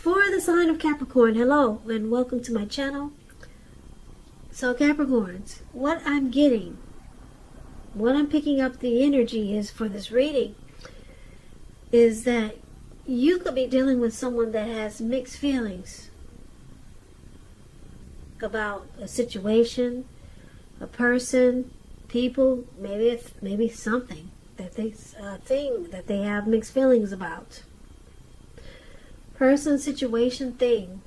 For the sign of Capricorn, hello and welcome to my channel. So Capricorns, what I'm getting, what I'm picking up the energy is for this reading is that you could be dealing with someone that has mixed feelings about a situation, a person, people, maybe something that thing that they have mixed feelings about. Person, situation, thing,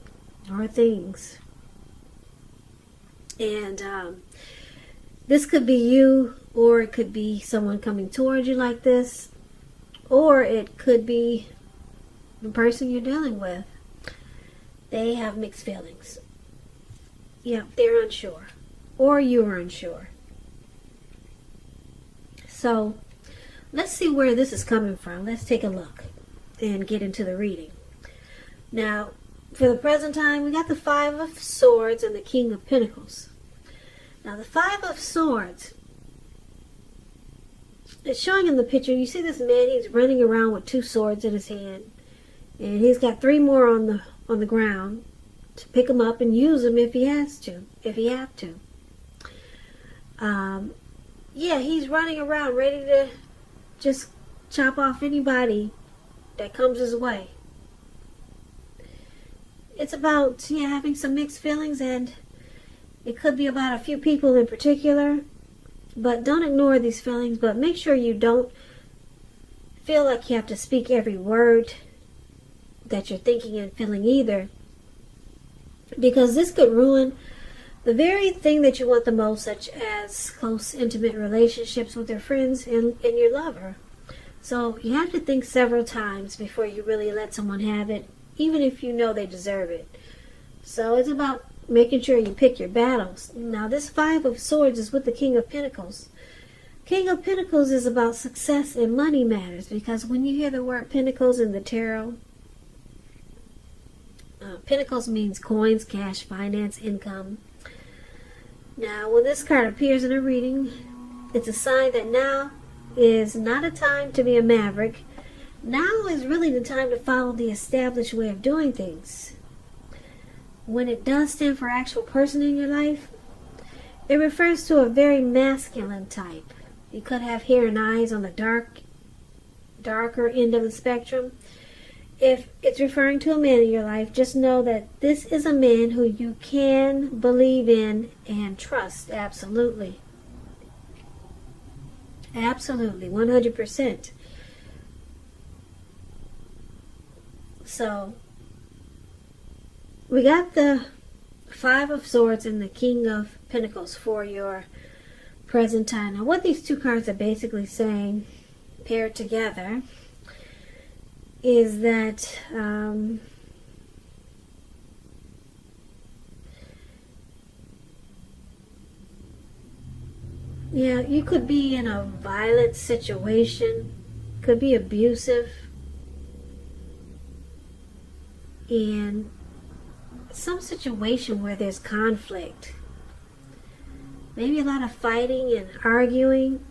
or things. And this could be you, or it could be someone coming towards you like this, or it could be the person you're dealing with. They have mixed feelings. Yeah, they're unsure, or you're unsure. So let's see where this is coming from. Let's take a look and get into the reading. Now, for the present time, we got the Five of Swords and the King of Pentacles. Now, the Five of Swords, it's showing in the picture. You see this man, he's running around with two swords in his hand. And he's got three more on the ground to pick them up and use them if he has to, if he have to. Yeah, he's running around ready to just chop off anybody that comes his way. It's about, having some mixed feelings, and it could be about a few people in particular. But don't ignore these feelings, but make sure you don't feel like you have to speak every word that you're thinking and feeling either. Because this could ruin the very thing that you want the most, such as close, intimate relationships with your friends and your lover. So you have to think several times before you really let someone have it, even if you know they deserve it. So it's about making sure you pick your battles. Now, this Five of Swords is with the King of Pentacles. King of Pentacles is about success and money matters, because when you hear the word Pentacles in the tarot, Pentacles means coins, cash, finance, income. Now, when this card appears in a reading, it's a sign that now is not a time to be a maverick. Now is really the time to follow the established way of doing things. When it does stand for actual person in your life, it refers to a very masculine type. You could have hair and eyes on the darker end of the spectrum. If it's referring to a man in your life, just know that this is a man who you can believe in and trust. Absolutely. Absolutely. 100%. So, we got the Five of Swords and the King of Pentacles for your present time. Now, what these two cards are basically saying, paired together, is that you could be in a violent situation, could be abusive, and some situation where there's conflict, maybe a lot of fighting and arguing,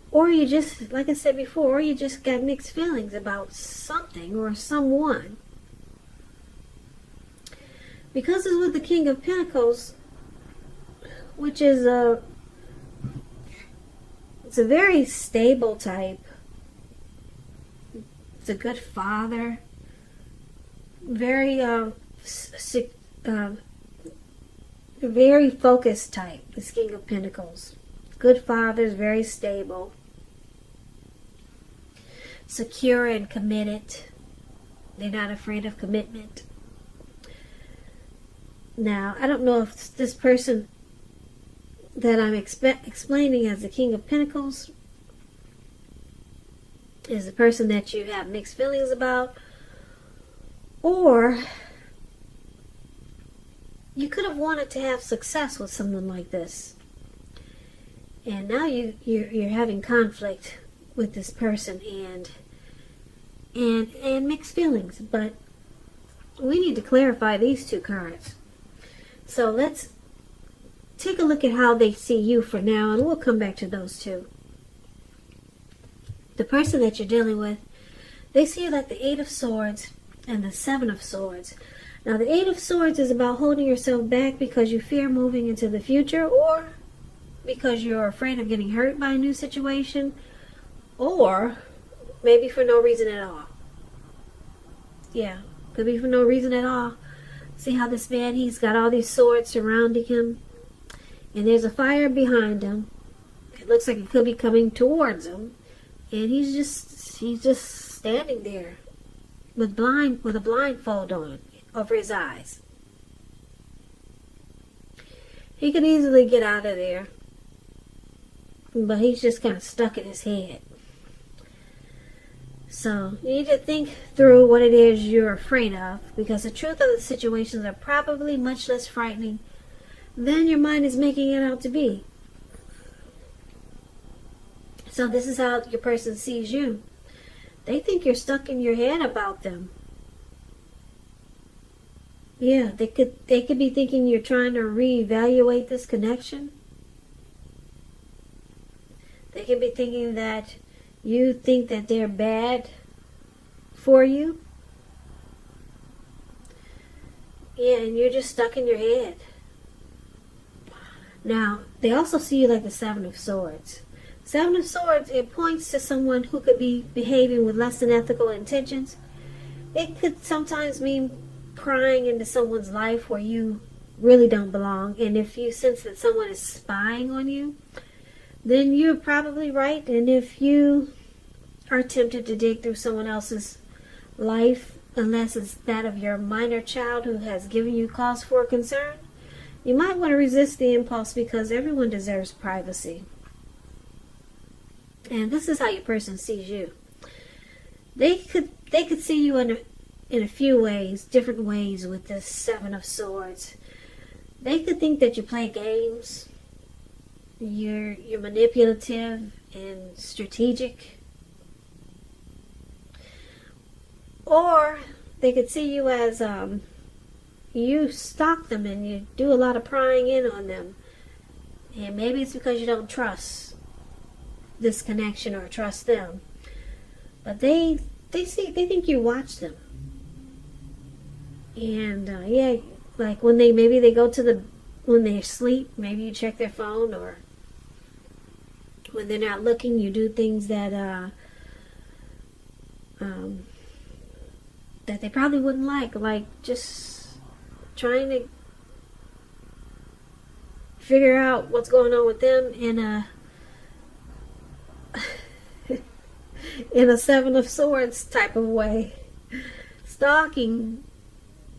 or you just, like I said before, or you just got mixed feelings about something or someone. Because it's with the King of Pentacles, which is it's a very stable type. It's a good father. Very very focused type, this King of Pentacles. Good fathers, very stable, secure and committed. They're not afraid of commitment. Now, I don't know if this person that I'm explaining as the King of Pentacles is the person that you have mixed feelings about, or you could have wanted to have success with someone like this, and now you're having conflict with this person and mixed feelings. But we need to clarify these two cards. So let's take a look at how they see you for now, and we'll come back to those two. The person that you're dealing with They see you like the Eight of Swords and the Seven of Swords. Now, the Eight of Swords is about holding yourself back because you fear moving into the future, or because you're afraid of getting hurt by a new situation, or maybe for no reason at all. Yeah, could be for no reason at all. See how this man, he's got all these swords surrounding him, and there's a fire behind him. It looks like it could be coming towards him, and he's just standing there with a blindfold on over his eyes. He could easily get out of there, but he's just kind of stuck in his head. So you need to think through what it is you're afraid of, because the truth of the situations are probably much less frightening than your mind is making it out to be. So this is how your person sees you. They think you're stuck in your head about them. Yeah, they could be thinking you're trying to reevaluate this connection. They could be thinking that you think that they're bad for you. Yeah, and you're just stuck in your head. Now, they also see you like the Seven of Swords. Seven of Swords, it points to someone who could be behaving with less than ethical intentions. It could sometimes mean prying into someone's life where you really don't belong. And if you sense that someone is spying on you, then you're probably right. And if you are tempted to dig through someone else's life, unless it's that of your minor child who has given you cause for concern, you might want to resist the impulse, because everyone deserves privacy. And this is how your person sees you. They could see you in a few ways, different ways with this Seven of Swords. They could think that you play games. You're manipulative and strategic. Or they could see you as you stalk them and you do a lot of prying in on them. And maybe it's because you don't trust this connection or trust them. But they think you watch them. And yeah, like when they when they sleep, maybe you check their phone, or when they're not looking, you do things that that they probably wouldn't like just trying to figure out what's going on with them in a Seven of Swords type of way. Stalking,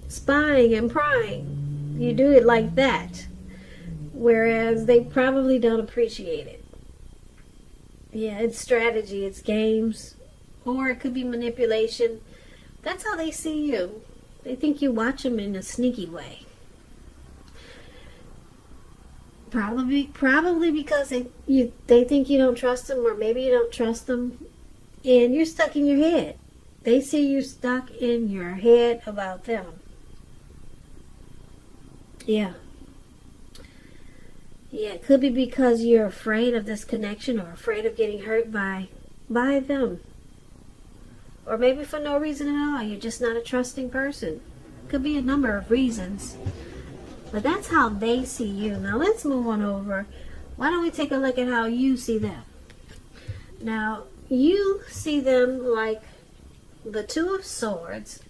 spying, and prying. You do it like that. Whereas they probably don't appreciate it. Yeah, it's strategy, it's games. Or it could be manipulation. That's how they see you. They think you watch them in a sneaky way. Probably because they think you don't trust them, or maybe you don't trust them, and you're stuck in your head. They see you stuck in your head about them. Yeah. Yeah, it could be because you're afraid of this connection, or afraid of getting hurt by them. Or maybe for no reason at all. You're just not a trusting person. Could be a number of reasons. But that's how they see you. Now let's move on over. Why don't we take a look at how you see them? Now, you see them like the Two of Swords.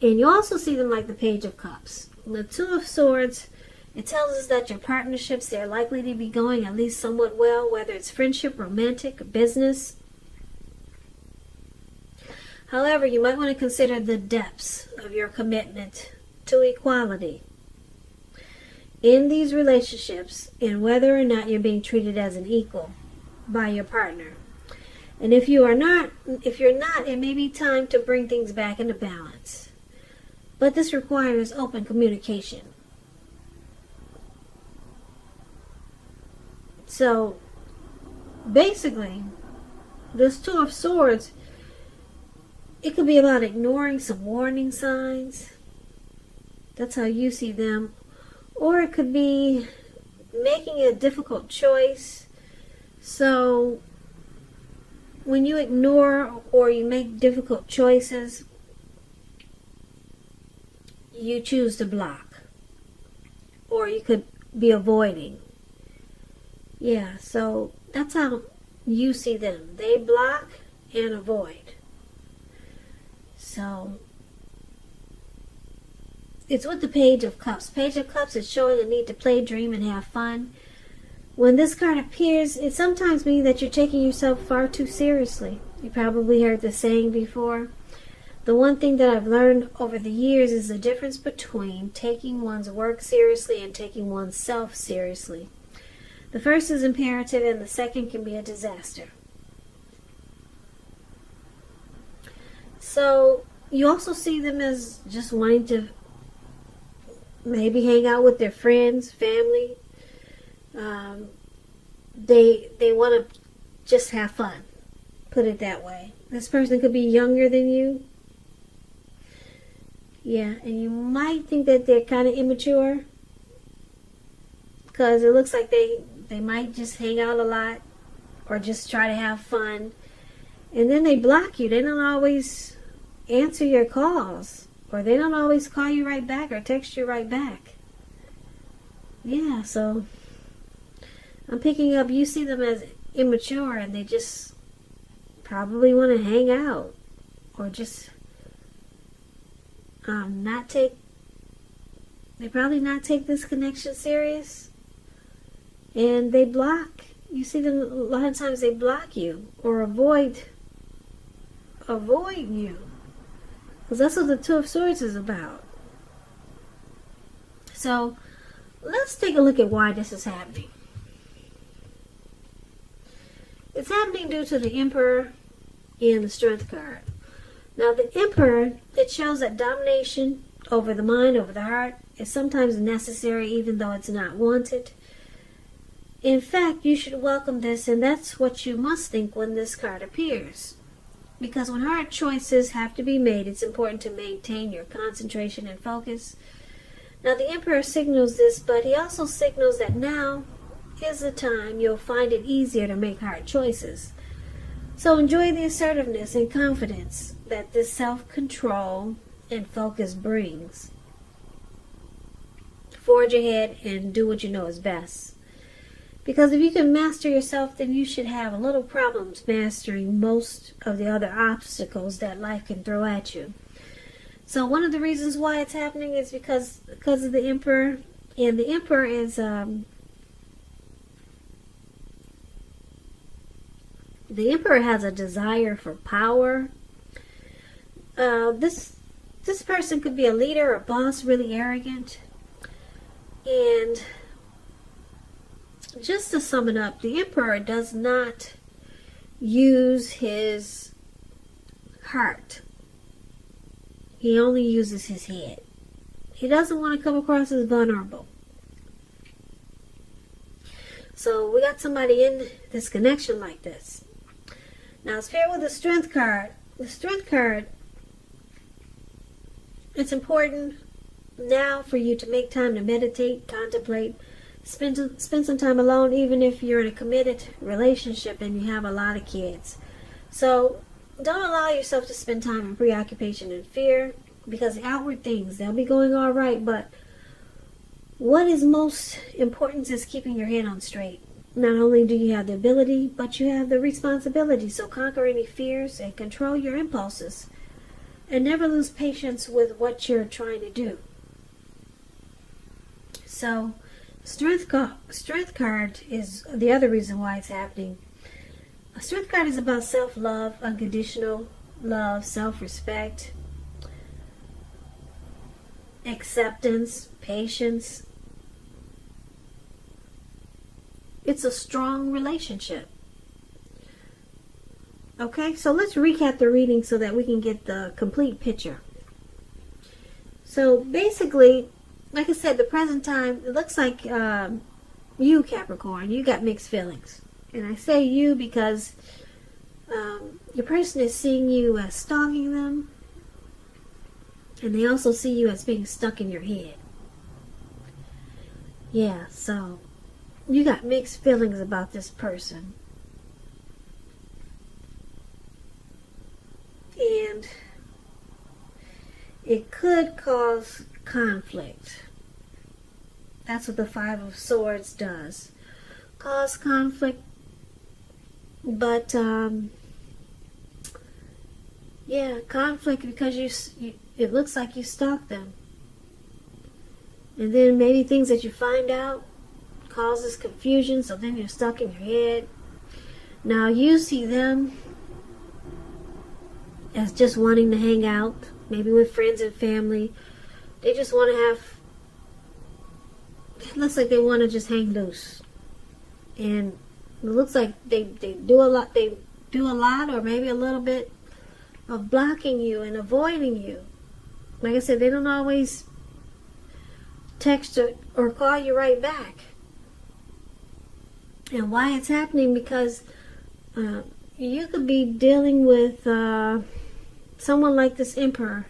And you also see them like the Page of Cups. The Two of Swords, it tells us that your partnerships, they're likely to be going at least somewhat well, whether it's friendship, romantic, or business. However, you might want to consider the depths of your commitment to equality in these relationships, and whether or not you're being treated as an equal by your partner. And if you're not, it may be time to bring things back into balance. But this requires open communication. So, basically, this Two of Swords, it could be about ignoring some warning signs. That's how you see them. Or it could be making a difficult choice. So, when you ignore or you make difficult choices, you choose to block. Or you could be avoiding. Yeah, so that's how you see them. They block and avoid. So it's with the Page of Cups. Page of Cups is showing a need to play, dream, and have fun. When this card appears, it sometimes means that you're taking yourself far too seriously. You probably heard the saying before. The one thing that I've learned over the years is the difference between taking one's work seriously and taking oneself seriously. The first is imperative and the second can be a disaster. So you also see them as just wanting to maybe hang out with their friends, family. They want to just have fun. Put it that way. This person could be younger than you. Yeah, and you might think that they're kind of immature. Because it looks like they might just hang out a lot. Or just try to have fun. And then they block you. They don't always answer your calls. Or they don't always call you right back or text you right back. Yeah, so I'm picking up, you see them as immature and they just probably want to hang out. Or just they probably not take this connection serious. And they block. You see them, a lot of times they block you or avoid you. Because that's what the Two of Swords is about. So, let's take a look at why this is happening. It's happening due to the Emperor and the Strength card. Now, the Emperor, it shows that domination over the mind, over the heart, is sometimes necessary even though it's not wanted. In fact, you should welcome this, and that's what you must think when this card appears. Because when hard choices have to be made, it's important to maintain your concentration and focus. Now, the Emperor signals this, but he also signals that now is the time you'll find it easier to make hard choices. So enjoy the assertiveness and confidence that this self-control and focus brings. Forge ahead and do what you know is best. Because if you can master yourself, then you should have a little problems mastering most of the other obstacles that life can throw at you. So one of the reasons why it's happening is because of the Emperor. And the Emperor is the Emperor has a desire for power. This person could be a leader, a boss, really arrogant. And just to sum it up, the Emperor does not use his heart. He only uses his head. He doesn't want to come across as vulnerable. So we got somebody in this connection like this. Now, it's paired with the Strength card. The Strength card, it's important now for you to make time to meditate, contemplate, spend some time alone, even if you're in a committed relationship and you have a lot of kids. So don't allow yourself to spend time in preoccupation and fear, because the outward things, they'll be going all right, but what is most important is keeping your head on straight. Not only do you have the ability, but you have the responsibility. So conquer any fears and control your impulses. And never lose patience with what you're trying to do. So, Strength card is the other reason why it's happening. A Strength card is about self-love, unconditional love, self-respect, acceptance, patience. It's a strong relationship. Okay, so let's recap the reading so that we can get the complete picture. So basically, like I said, the present time, it looks like you, Capricorn, you got mixed feelings. And I say you because your person is seeing you as stalking them. And they also see you as being stuck in your head. Yeah, so you got mixed feelings about this person. and it could cause conflict. That's what the Five of Swords does. Cause conflict. But, yeah, conflict because it looks like you stalked them. And then maybe things that you find out causes confusion, so then you're stuck in your head. Now you see them as just wanting to hang out, maybe with friends and family. They just want to it looks like they want to just hang loose. And it looks like they do a lot, or maybe a little bit of blocking you and avoiding you. Like I said, they don't always text or call you right back. And why it's happening, because you could be dealing with someone like this Emperor.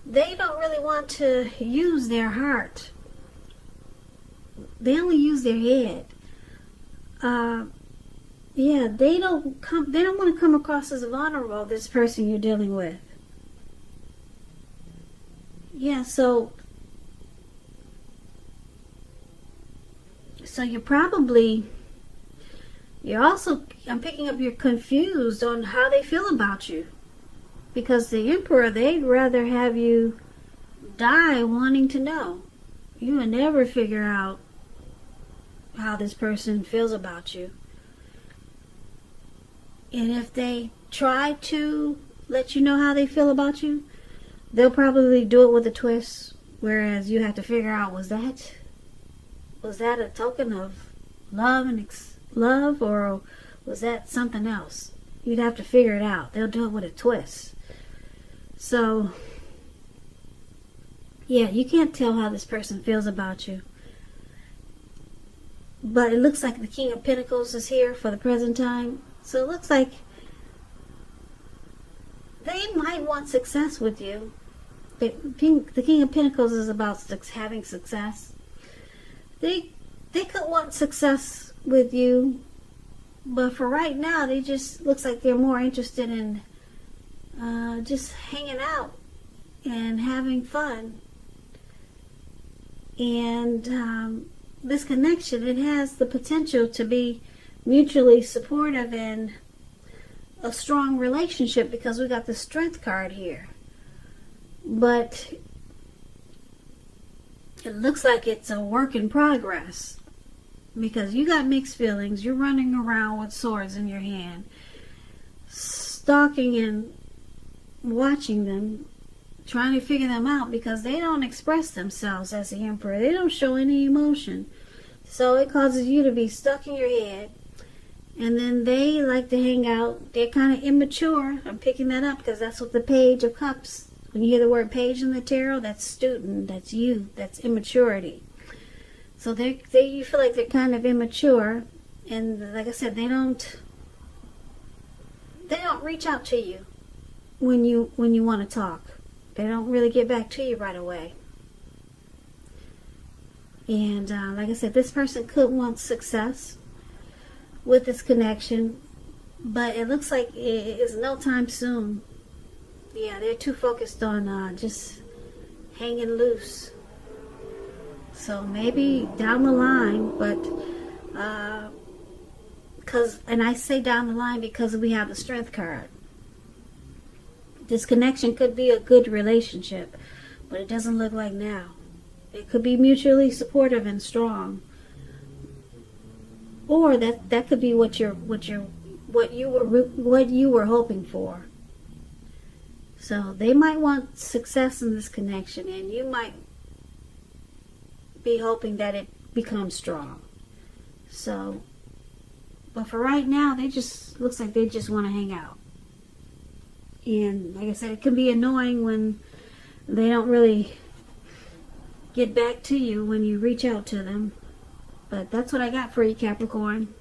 They don't really want to use their heart. They only use their head. Yeah, they don't want to come across as vulnerable, this person you're dealing with. Yeah, so I'm picking up you're confused on how they feel about you. Because the Emperor, they'd rather have you die wanting to know. You will never figure out how this person feels about you. And if they try to let you know how they feel about you, they'll probably do it with a twist. Whereas you have to figure out, was that a token of love, or was that something else? You'd have to figure it out. They'll do it with a twist. So, yeah, you can't tell how this person feels about you. But it looks like the King of Pentacles is here for the present time. So it looks like they might want success with you. The King of Pentacles is about having success. They could want success with you, but for right now, they just looks like they're more interested in just hanging out and having fun. And this connection, it has the potential to be mutually supportive and a strong relationship, because we got the Strength card here. But it looks like it's a work in progress, because you got mixed feelings. You're running around with swords in your hand, stalking and watching them, trying to figure them out, because they don't express themselves as the Emperor. They don't show any emotion. So it causes you to be stuck in your head. And then they like to hang out. They're kind of immature. I'm picking that up because that's what the Page of Cups, when you hear the word page in the tarot, that's student, that's youth, that's immaturity. So you feel like they're kind of immature. And like I said, they don't reach out to you when you want to talk. They don't really get back to you right away. And like I said, this person could want success with this connection, but it looks like it is no time soon. Yeah, they're too focused on just hanging loose. So maybe down the line, but and I say down the line because we have the Strength card. This connection could be a good relationship, but it doesn't look like now. It could be mutually supportive and strong, or that could be what you were hoping for. So they might want success in this connection, and you might be hoping that it becomes strong. So, but for right now, looks like they just want to hang out. And like I said, it can be annoying when they don't really get back to you when you reach out to them. But that's what I got for you, Capricorn.